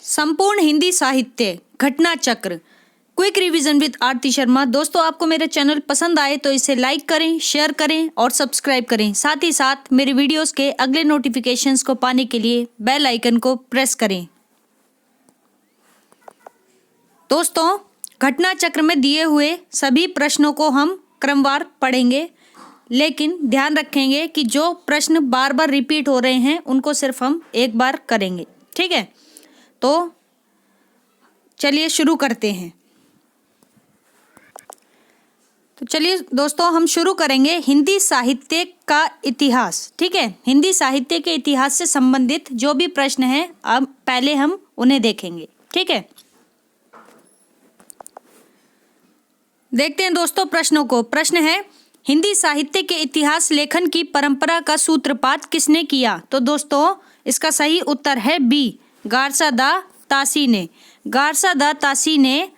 संपूर्ण हिंदी साहित्य घटना चक्र क्विक रिवीजन विद आरती शर्मा। दोस्तों, आपको मेरा चैनल पसंद आए तो इसे लाइक करें, शेयर करें और सब्सक्राइब करें। साथ ही साथ मेरे वीडियोस के अगले नोटिफिकेशंस को पाने के लिए बेल आइकन को प्रेस करें। दोस्तों, घटना चक्र में दिए हुए सभी प्रश्नों को हम क्रमवार पढ़ेंगे, लेकिन ध्यान रखेंगे कि जो प्रश्न बार बार रिपीट हो रहे हैं उनको सिर्फ हम एक बार करेंगे। ठीक है, तो चलिए शुरू करते हैं। तो चलिए दोस्तों, हम शुरू करेंगे हिंदी साहित्य का इतिहास। ठीक है, हिंदी साहित्य के इतिहास से संबंधित जो भी प्रश्न हैं अब पहले हम उन्हें देखेंगे। ठीक है, देखते हैं दोस्तों प्रश्नों को। प्रश्न है, हिंदी साहित्य के इतिहास लेखन की परंपरा का सूत्रपात किसने किया? तो दोस्तों, इसका सही उत्तर है बी, गारसा दा तासी ने। गारसा दा तासी ने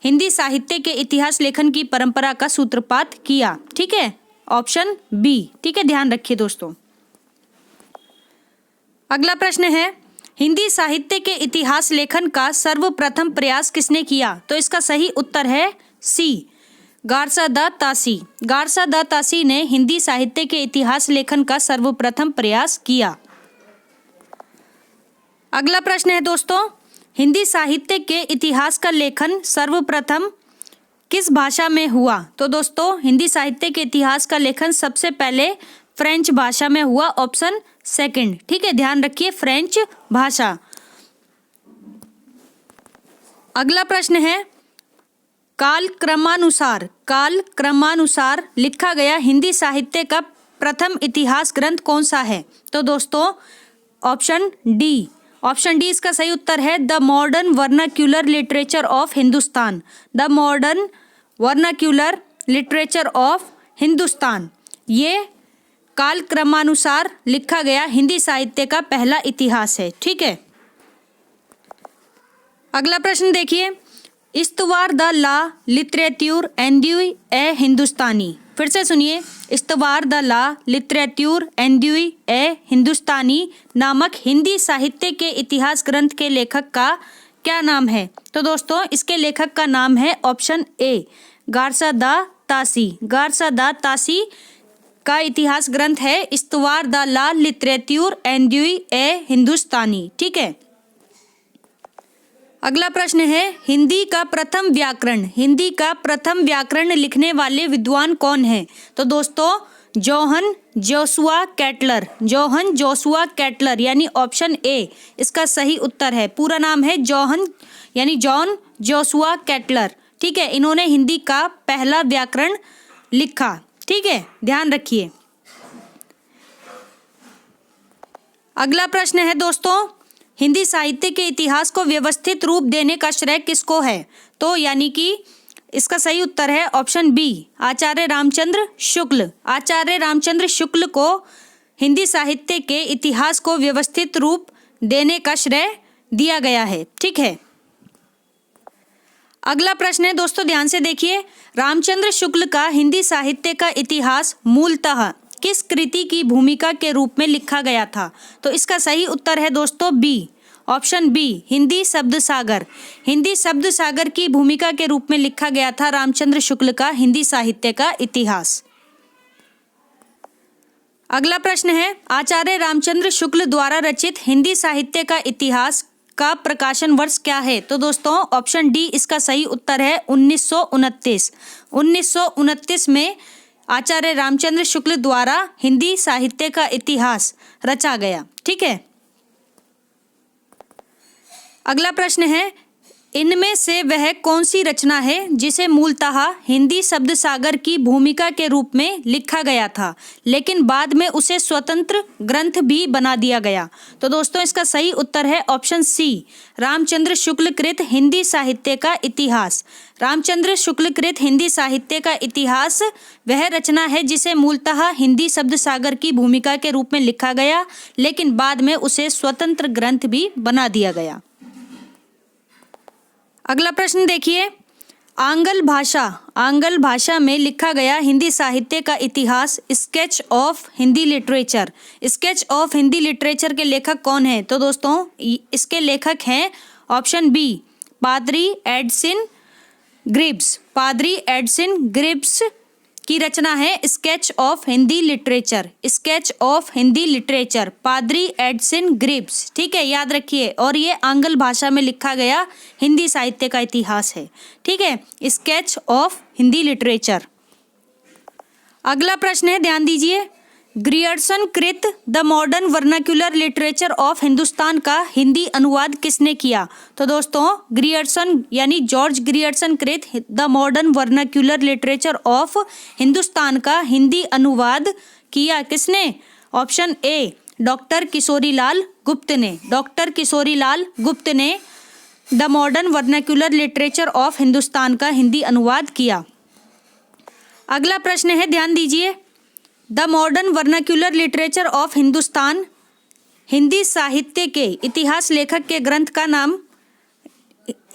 हिंदी साहित्य के इतिहास लेखन की परंपरा का सूत्रपात किया। ठीक है, ऑप्शन बी। ठीक है, ध्यान रखिए दोस्तों। अगला प्रश्न है, हिंदी साहित्य के इतिहास लेखन का सर्वप्रथम प्रयास किसने किया? तो इसका सही उत्तर है सी, गारसा दा तासी। गारसा दा तासी ने हिंदी साहित्य के इतिहास लेखन का सर्वप्रथम प्रयास किया। अगला प्रश्न है दोस्तों, हिंदी साहित्य के इतिहास का लेखन सर्वप्रथम किस भाषा में हुआ? तो दोस्तों, हिंदी साहित्य के इतिहास का लेखन सबसे पहले फ्रेंच भाषा में हुआ। Option second. ठीक है, ध्यान रखिए, फ्रेंच भाषा। अगला प्रश्न है, काल क्रमानुसार लिखा गया हिंदी साहित्य का प्रथम इतिहास ग्रंथ कौन सा है? तो दोस्तों, ऑप्शन डी इसका सही उत्तर है the modern vernacular literature of Hindustan. The modern vernacular literature of Hindustan, ये काल क्रमानुसार लिखा गया हिंदी साहित्य का पहला इतिहास है। ठीक है, अगला प्रश्न देखिए, इस्तवार द ला लिटरेट्यूर एंड्यूई ए हिंदुस्तानी। फिर से सुनिए, इस्तवार द ला लिटरेट्यूर एंड्यूई ए हिंदुस्तानी नामक हिंदी साहित्य के इतिहास ग्रंथ के लेखक का क्या नाम है? तो दोस्तों, इसके लेखक का नाम है ऑप्शन ए, गारसा दा तासी। गारसा दा तासी का इतिहास ग्रंथ है इस्तवार द ला लिटरेट्यूर एंड्यूई ए हिंदुस्तानी। ठीक है, अगला प्रश्न है, हिंदी का प्रथम व्याकरण लिखने वाले विद्वान कौन है? तो दोस्तों, जोहन जोसुआ कैटलर यानी ऑप्शन ए इसका सही उत्तर है। पूरा नाम है जॉन जोसुआ कैटलर। ठीक है, इन्होंने हिंदी का पहला व्याकरण लिखा। ठीक है, ध्यान रखिए। अगला प्रश्न है दोस्तों, हिंदी साहित्य के इतिहास को व्यवस्थित रूप देने का श्रेय किसको है? तो यानी कि इसका सही उत्तर है ऑप्शन बी, आचार्य रामचंद्र शुक्ल। आचार्य रामचंद्र शुक्ल को हिंदी साहित्य के इतिहास को व्यवस्थित रूप देने का श्रेय दिया गया है। ठीक है, अगला प्रश्न है दोस्तों, ध्यान से देखिए, रामचंद्र शुक्ल का हिंदी साहित्य का इतिहास मूलतः किस कृति की भूमिका के रूप में लिखा गया था? तो इसका सही उत्तर है दोस्तों बी, ऑप्शन बी, हिंदी शब्द सागर। हिंदी शब्द सागर की भूमिका के रूप में लिखा गया था रामचंद्र शुक्ल का हिंदी साहित्य का इतिहास। अगला प्रश्न है, आचार्य रामचंद्र शुक्ल द्वारा रचित हिंदी साहित्य का इतिहास का प्रकाशन वर्ष क्या है? तो दोस्तों, ऑप्शन डी इसका सही उत्तर है 1929। 1929 में आचार्य रामचंद्र शुक्ल द्वारा हिंदी साहित्य का इतिहास रचा गया। ठीक है, अगला प्रश्न है, इनमें से वह कौन सी रचना है जिसे मूलतः हिंदी शब्द सागर की भूमिका के रूप में लिखा गया था, लेकिन बाद में उसे स्वतंत्र ग्रंथ भी बना दिया गया? तो दोस्तों, इसका सही उत्तर है ऑप्शन सी, रामचंद्र शुक्ल कृत हिंदी साहित्य का इतिहास। रामचंद्र शुक्ल कृत हिंदी साहित्य का इतिहास वह रचना है जिसे मूलतः हिंदी शब्द सागर की भूमिका के रूप में लिखा गया, लेकिन बाद में उसे स्वतंत्र ग्रंथ भी बना दिया गया। अगला प्रश्न देखिए, आंग्ल भाषा में लिखा गया हिंदी साहित्य का इतिहास स्केच ऑफ हिंदी लिटरेचर के लेखक कौन है? तो दोस्तों, इसके लेखक हैं ऑप्शन बी पादरी एडसिन ग्रिब्स। पादरी एडसिन ग्रिब्स की रचना है sketch of Hindi literature. Sketch of Hindi literature, पादरी एडसिन ग्रिब्स। ठीक है, याद रखिए। और ये आंग्ल भाषा में लिखा गया हिंदी साहित्य का इतिहास है। ठीक है, स्केच ऑफ हिंदी लिटरेचर। अगला प्रश्न है, ध्यान दीजिए, ग्रियर्सन कृत the modern vernacular literature of Hindustan का हिंदी अनुवाद किसने किया? तो दोस्तों ग्रियर्सन यानी जॉर्ज ग्रियर्सन कृत the modern vernacular literature of Hindustan का हिंदी अनुवाद किया किसने? ऑप्शन ए डॉक्टर किशोरीलाल गुप्त ने। डॉक्टर किशोरीलाल गुप्त ने the modern vernacular literature of Hindustan का हिंदी अनुवाद किया। अगला प्रश्न है, ध्यान दीजिए, the modern vernacular literature of Hindustan Hindi साहित्य के इतिहास लेखक के ग्रंथ का नाम,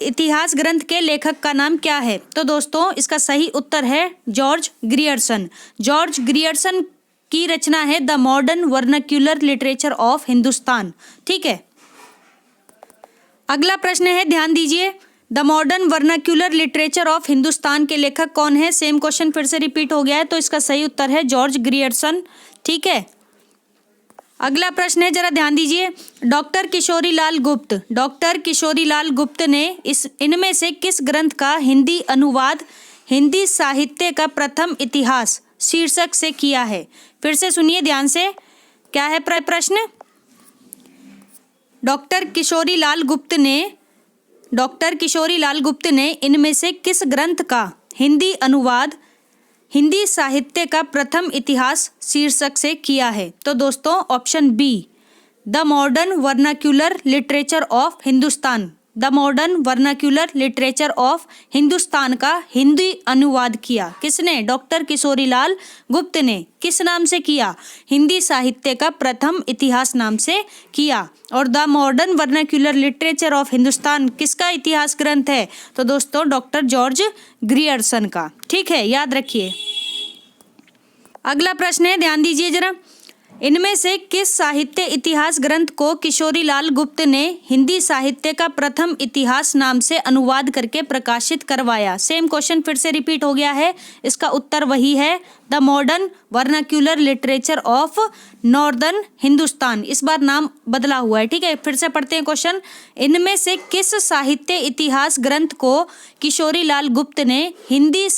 इतिहास ग्रंथ के लेखक का नाम क्या है? तो दोस्तों इसका सही उत्तर है जॉर्ज ग्रियर्सन। जॉर्ज ग्रियर्सन की रचना है the modern vernacular literature of Hindustan. ठीक है, अगला प्रश्न है, ध्यान दीजिए, the modern vernacular literature of Hindustan के लेखक कौन है? सेम क्वेश्चन फिर से रिपीट हो गया है, तो इसका सही उत्तर है जॉर्ज ग्रियर्सन। ठीक है, अगला प्रश्न है, जरा ध्यान दीजिए, डॉक्टर किशोरीलाल गुप्त, डॉक्टर किशोरीलाल गुप्त ने इनमें से किस ग्रंथ का हिंदी अनुवाद हिंदी साहित्य का प्रथम इतिहास शीर्षक से किया है? फिर से सुनिए ध्यान से, क्या है प्रश्न? डॉक्टर किशोरीलाल गुप्त ने इनमें से किस ग्रंथ का हिंदी अनुवाद हिंदी साहित्य का प्रथम इतिहास शीर्षक से किया है? तो दोस्तों option be the modern vernacular literature of Hindustan. The modern vernacular literature of Hindustan का हिंदी अनुवाद किया किसने? डॉक्टर किशोरीलाल गुप्त ने। किस नाम से किया? हिंदी साहित्य का प्रथम इतिहास नाम से किया। और the modern vernacular literature of Hindustan किसका इतिहास ग्रंथ है? तो दोस्तों डॉक्टर जॉर्ज ग्रियर्सन का। ठीक है, याद रखिए। अगला प्रश्न है, ध्यान दीजिए जरा, इनमें से किस साहित्य इतिहास ग्रंथ को किशोरीलाल गुप्त ने हिंदी साहित्य का प्रथम इतिहास नाम से अनुवाद करके प्रकाशित करवाया? सेम क्वेश्चन फिर से रिपीट हो गया है, इसका उत्तर वही है the modern vernacular literature of northern Hindustan. इस बार नाम बदला हुआ है। ठीक है, फिर से पढ़ते हैं क्वेश्चन, इनमें से किस साहित्य इतिहास ग्रंथ को किशोरीलाल गुप्त ने हिंदी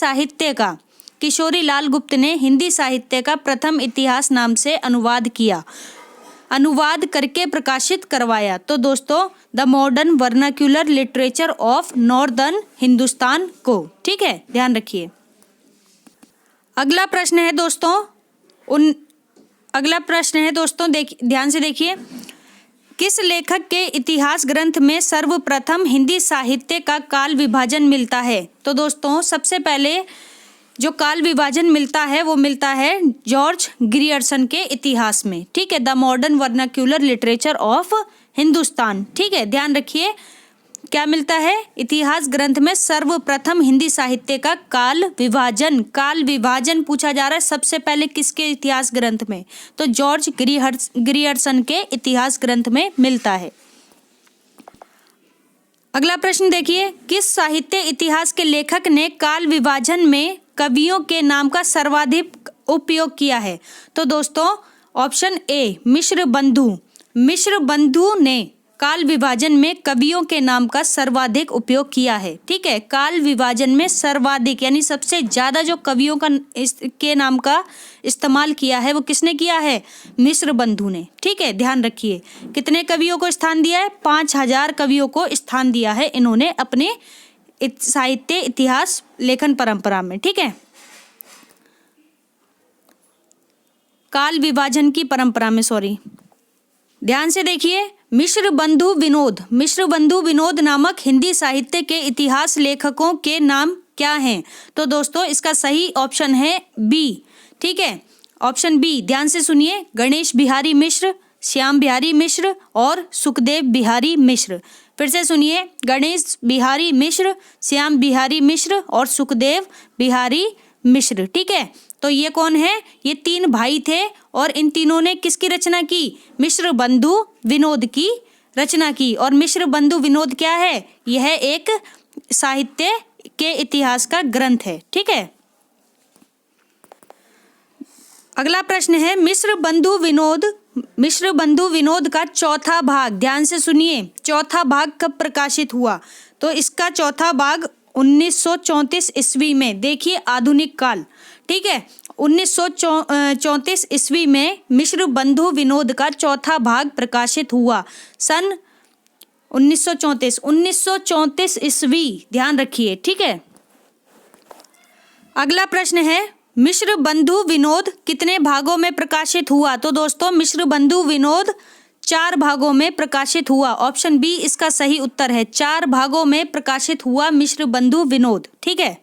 साहित्य का प्रथम इतिहास नाम से अनुवाद करके प्रकाशित करवाया? तो दोस्तों the modern vernacular literature of northern Hindustan को। ठीक है, ध्यान रखिए। अगला प्रश्न है दोस्तों ध्यान से देखिए, किस लेखक के इतिहास ग्रंथ में सर्वप्रथम हिंदी साहित्य का काल विभाजन मिलता है? तो दोस्तों सबसे पहले जो काल विभाजन मिलता है वो मिलता है जॉर्ज ग्रियर्सन के इतिहास में। ठीक है, the modern vernacular literature of Hindustan. ठीक है, ध्यान रखिए, क्या मिलता है? इतिहास ग्रंथ में सर्वप्रथम हिंदी साहित्य का काल विभाजन पूछा जा रहा है सबसे पहले किसके इतिहास ग्रंथ में? तो जॉर्ज ग्रियर्सन के इतिहास ग्रंथ में मिलता है। अगला प्रश्न देखिए, किस साहित्य इतिहास के लेखक ने काल विभाजन में कवियों के नाम का सर्वाधिक उपयोग किया है? तो दोस्तों ऑप्शन ए मिश्र बंधु ने काल विभाजन में कवियों के नाम का सर्वाधिक उपयोग किया है। ठीक है, काल विभाजन में सर्वाधिक यानी सबसे ज्यादा जो कवियों के नाम का इस्तेमाल किया है वो किसने किया है? मिश्र बंधु ने। ठीक है, ध्यान रखिए, कितने कवियों को स्थान दिया है? 5000 कवियों को स्थान दिया है इन्होंने अपने साहित्य इतिहास लेखन परंपरा में। ठीक है, काल विभाजन की परंपरा में, ध्यान से देखिए, मिश्र बंधु विनोद नामक हिंदी साहित्य के इतिहास लेखकों के नाम क्या हैं? तो दोस्तों इसका सही ऑप्शन है बी। ठीक है, ऑप्शन बी, ध्यान से सुनिए, गणेश बिहारी मिश्र, श्याम बिहारी मिश्र और सुखदेव बिहारी मिश्र। फिर से सुनिए, गणेश बिहारी मिश्र, श्याम बिहारी मिश्र और सुखदेव बिहारी मिश्र। ठीक है, तो ये कौन है? ये 3 भाई थे और इन तीनों ने किसकी रचना की? मिश्र बंधु विनोद की रचना की। और मिश्र बंधु विनोद क्या है? यह एक साहित्य के इतिहास का ग्रंथ है। ठीक है, अगला प्रश्न है मिश्र बंधु विनोद का चौथा भाग, ध्यान से सुनिए, चौथा भाग कब प्रकाशित हुआ? तो इसका चौथा भाग 1934 ईस्वी में। देखिए आधुनिक काल, ठीक है, 1934 ईस्वी में मिश्र बंधु विनोद का चौथा भाग प्रकाशित हुआ। सन 1934 ईस्वी, ध्यान रखिए। ठीक है, अगला प्रश्न है मिश्र बंधु विनोद कितने भागों में प्रकाशित हुआ? तो दोस्तों मिश्र बंधु विनोद 4 भागों में प्रकाशित हुआ। ऑप्शन बी इसका सही उत्तर है, 4 भागों में प्रकाशित हुआ मिश्र बंधु विनोद। ठीक है,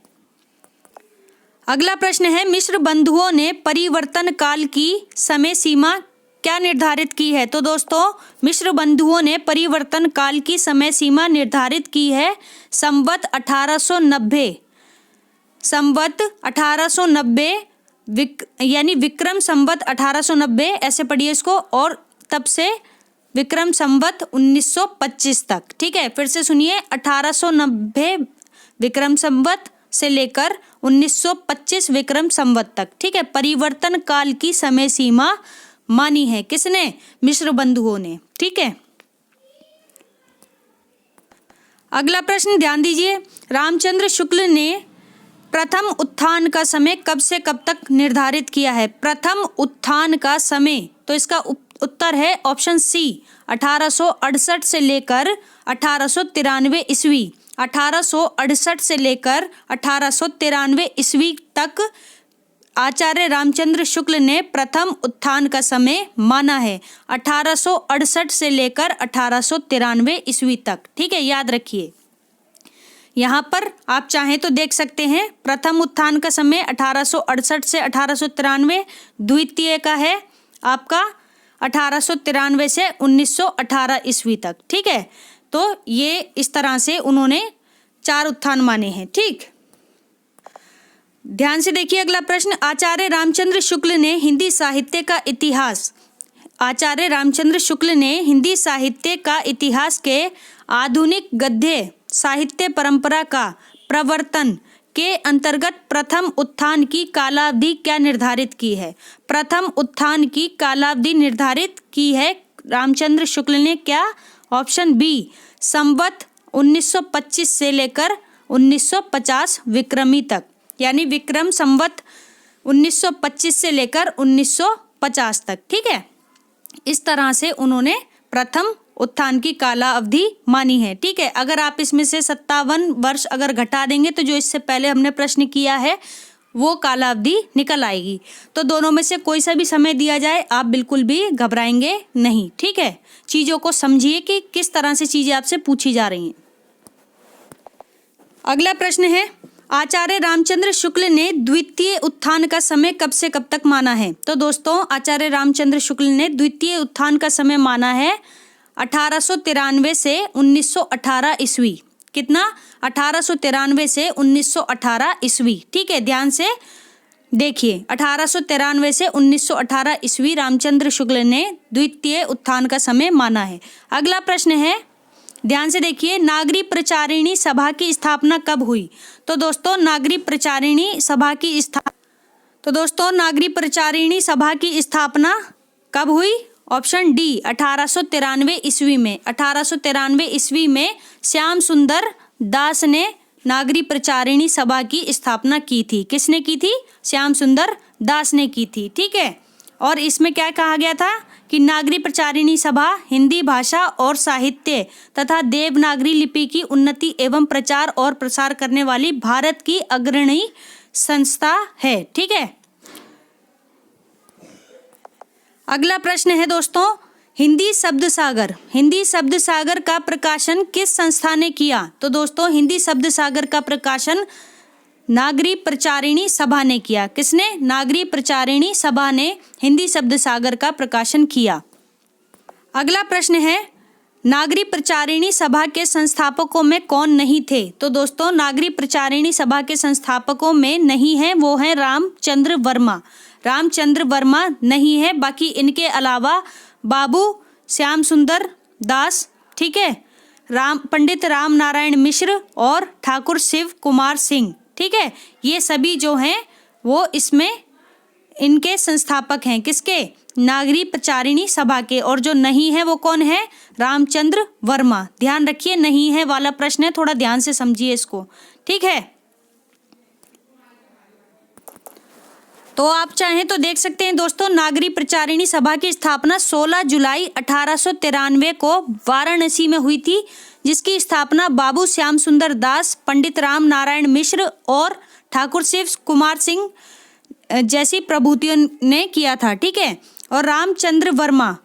अगला प्रश्न है मिश्र बंधुओं ने परिवर्तन काल की समय सीमा क्या निर्धारित की है? तो दोस्तों मिश्र बंधुओं ने परिवर्तन काल की समय सीमा निर्धारित की है संवत 1890, संवत 1890 यानी विक्रम संवत 1890, ऐसे पढ़िए इसको, और तब से विक्रम संवत 1925 तक। ठीक है, फिर से सुनिए, 1890 विक्रम संवत से लेकर 1925 विक्रम संवत तक। ठीक है, परिवर्तन काल की समय सीमा मानी है किसने? मिश्र बंधुओं ने। ठीक है, अगला प्रश्न ध्यान दीजिए, रामचंद्र शुक्ल ने प्रथम उत्थान का समय कब से कब तक निर्धारित किया है? प्रथम उत्थान का समय, तो इसका उत्तर है ऑप्शन सी, 1868 से लेकर 1893 ईस्वी। 1868 से लेकर 1893 ईस्वी तक आचार्य रामचंद्र शुक्ल ने प्रथम उत्थान का समय माना है, 1868 से लेकर 1893 ईस्वी तक। ठीक है, याद रखिए, यहाँ पर आप चाहें तो देख सकते हैं, प्रथम उत्थान का समय 1868 से 1893, द्वितीय का है आपका 1893 से 1918 ईस्वी तक। ठीक है, तो ये इस तरह से उन्होंने 4 उत्थान माने हैं। ठीक, ध्यान से देखिए अगला प्रश्न, आचार्य रामचंद्र शुक्ल ने हिंदी साहित्य का इतिहास, आचार्य रामचंद्र शुक्ल ने हिंदी साहित्य का इतिहास के आधुनिक गद्य साहित्य परंपरा का प्रवर्तन के अंतर्गत प्रथम उत्थान की कालावधि क्या निर्धारित की है? प्रथम उत्थान की कालावधि निर्धारित की है रामचंद्र शुक्ल ने, क्या? ऑप्शन बी, संवत 1925 से लेकर 1950 विक्रमी तक, यानी विक्रम संवत 1925 से लेकर 1950 तक। ठीक है, इस तरह से उन्होंने प्रथम उत्थान की काला अवधि मानी है। ठीक है, अगर आप इसमें से 57 वर्ष अगर घटा देंगे तो जो इससे पहले हमने प्रश्न किया है वो काला अवधि निकल आएगी। तो दोनों में से कोई सा भी समय दिया जाए आप बिल्कुल भी घबराएंगे नहीं। ठीक है, चीज़ों को समझिए कि किस तरह से चीज़ें आपसे पूछी जा रही हैं। अगला प्रश्न है, आचार्य रामचंद्र शुक्ल ने द्वितीय उत्थान का समय कब से कब तक माना है? तो दोस्तों आचार्य रामचंद्र शुक्ल ने द्वितीय उत्थान का समय माना है 1893 से 1918 ईस्वी। कितना? 1893 से 1918 ईस्वी। ठीक है, ध्यान से देखिए, 1893 से 1918 ईस्वी रामचंद्र शुक्ल ने द्वितीय उत्थान का समय माना है। अगला प्रश्न है, ध्यान से देखिए, नागरी प्रचारिणी सभा की स्थापना कब हुई? तो दोस्तों नागरी प्रचारिणी सभा की स्थापना कब हुई? ऑप्शन डी, 1893 ईस्वी में। 1893 ईस्वी में श्याम सुंदर दास ने नागरी प्रचारिणी सभा की स्थापना की थी। किसने की थी? श्याम सुंदर दास ने की थी। ठीक है, और इसमें क्या कहा गया था कि नागरी प्रचारिणी सभा हिंदी भाषा और साहित्य तथा देवनागरी लिपि की उन्नति एवं प्रचार और प्रसार करने वाली भारत की अग्रणी संस्था है। ठीक है, अगला प्रश्न है दोस्तों, हिंदी शब्द सागर का प्रकाशन किस संस्था ने किया? तो दोस्तों हिंदी शब्द सागर का प्रकाशन नागरी प्रचारिणी सभा ने किया। किसने? नागरी प्रचारिणी सभा ने हिंदी शब्द सागर का प्रकाशन किया। अगला प्रश्न है, नागरी प्रचारिणी सभा के संस्थापकों में कौन नहीं थे? तो दोस्तों नागरी प्रचारिणी सभा के संस्थापकों में नहीं है, वो है रामचंद्र वर्मा नहीं है। बाकी इनके अलावा बाबू श्याम सुंदर दास ठीक है, पंडित राम नारायण मिश्र और ठाकुर शिव कुमार सिंह, ठीक है, ये सभी जो हैं वो इसमें इनके संस्थापक हैं। किसके? नागरी प्रचारिणी सभा के। और जो नहीं है वो कौन है? रामचंद्र वर्मा। ध्यान रखिए, नहीं है वाला प्रश्न है, थोड़ा ध्यान से समझिए इसको, ठीक है। तो आप चाहें तो देख सकते हैं दोस्तों, नागरी प्रचारिणी सभा की स्थापना 16 जुलाई 1893 को वाराणसी में हुई थी, जिसकी स्थापना बाबू श्याम सुंदर दास, पंडित राम नारायण मिश्र और ठाकुर शिव कुमार सिंह जैसी प्रभुतियों ने किया था, ठीक है। और रामचंद्र वर्मा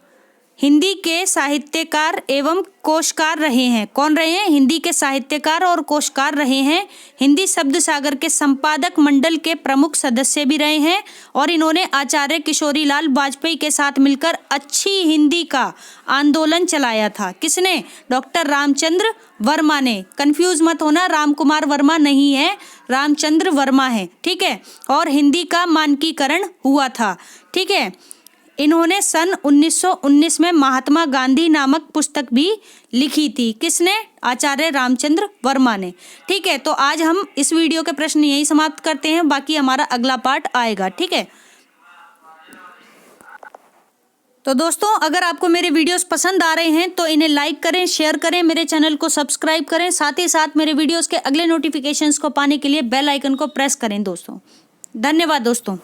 हिंदी के साहित्यकार एवं कोशकार रहे हैं। कौन रहे हैं? हिंदी के साहित्यकार और कोशकार रहे हैं। हिंदी शब्द सागर के संपादक मंडल के प्रमुख सदस्य भी रहे हैं और इन्होंने आचार्य किशोरीलाल वाजपेयी के साथ मिलकर अच्छी हिंदी का आंदोलन चलाया था। किसने? डॉक्टर रामचंद्र वर्मा ने। कंफ्यूज मत होना, राम कुमार वर्मा नहीं है, रामचंद्र वर्मा है, ठीक है। और हिंदी का मानकीकरण हुआ था, ठीक है। इन्होंने सन 1919 में महात्मा गांधी नामक पुस्तक भी लिखी थी। किसने? आचार्य रामचंद्र वर्मा ने, ठीक है। तो आज हम इस वीडियो के प्रश्न यही समाप्त करते हैं, बाकी हमारा अगला पार्ट आएगा, ठीक है। तो दोस्तों, अगर आपको मेरे वीडियोस पसंद आ रहे हैं तो इन्हें लाइक करें, शेयर करें, मेरे चैनल को सब्सक्राइब करें, साथ ही साथ मेरे वीडियोस के अगले नोटिफिकेशंस को पाने के लिए बेल आइकन को प्रेस करें दोस्तों। धन्यवाद दोस्तों।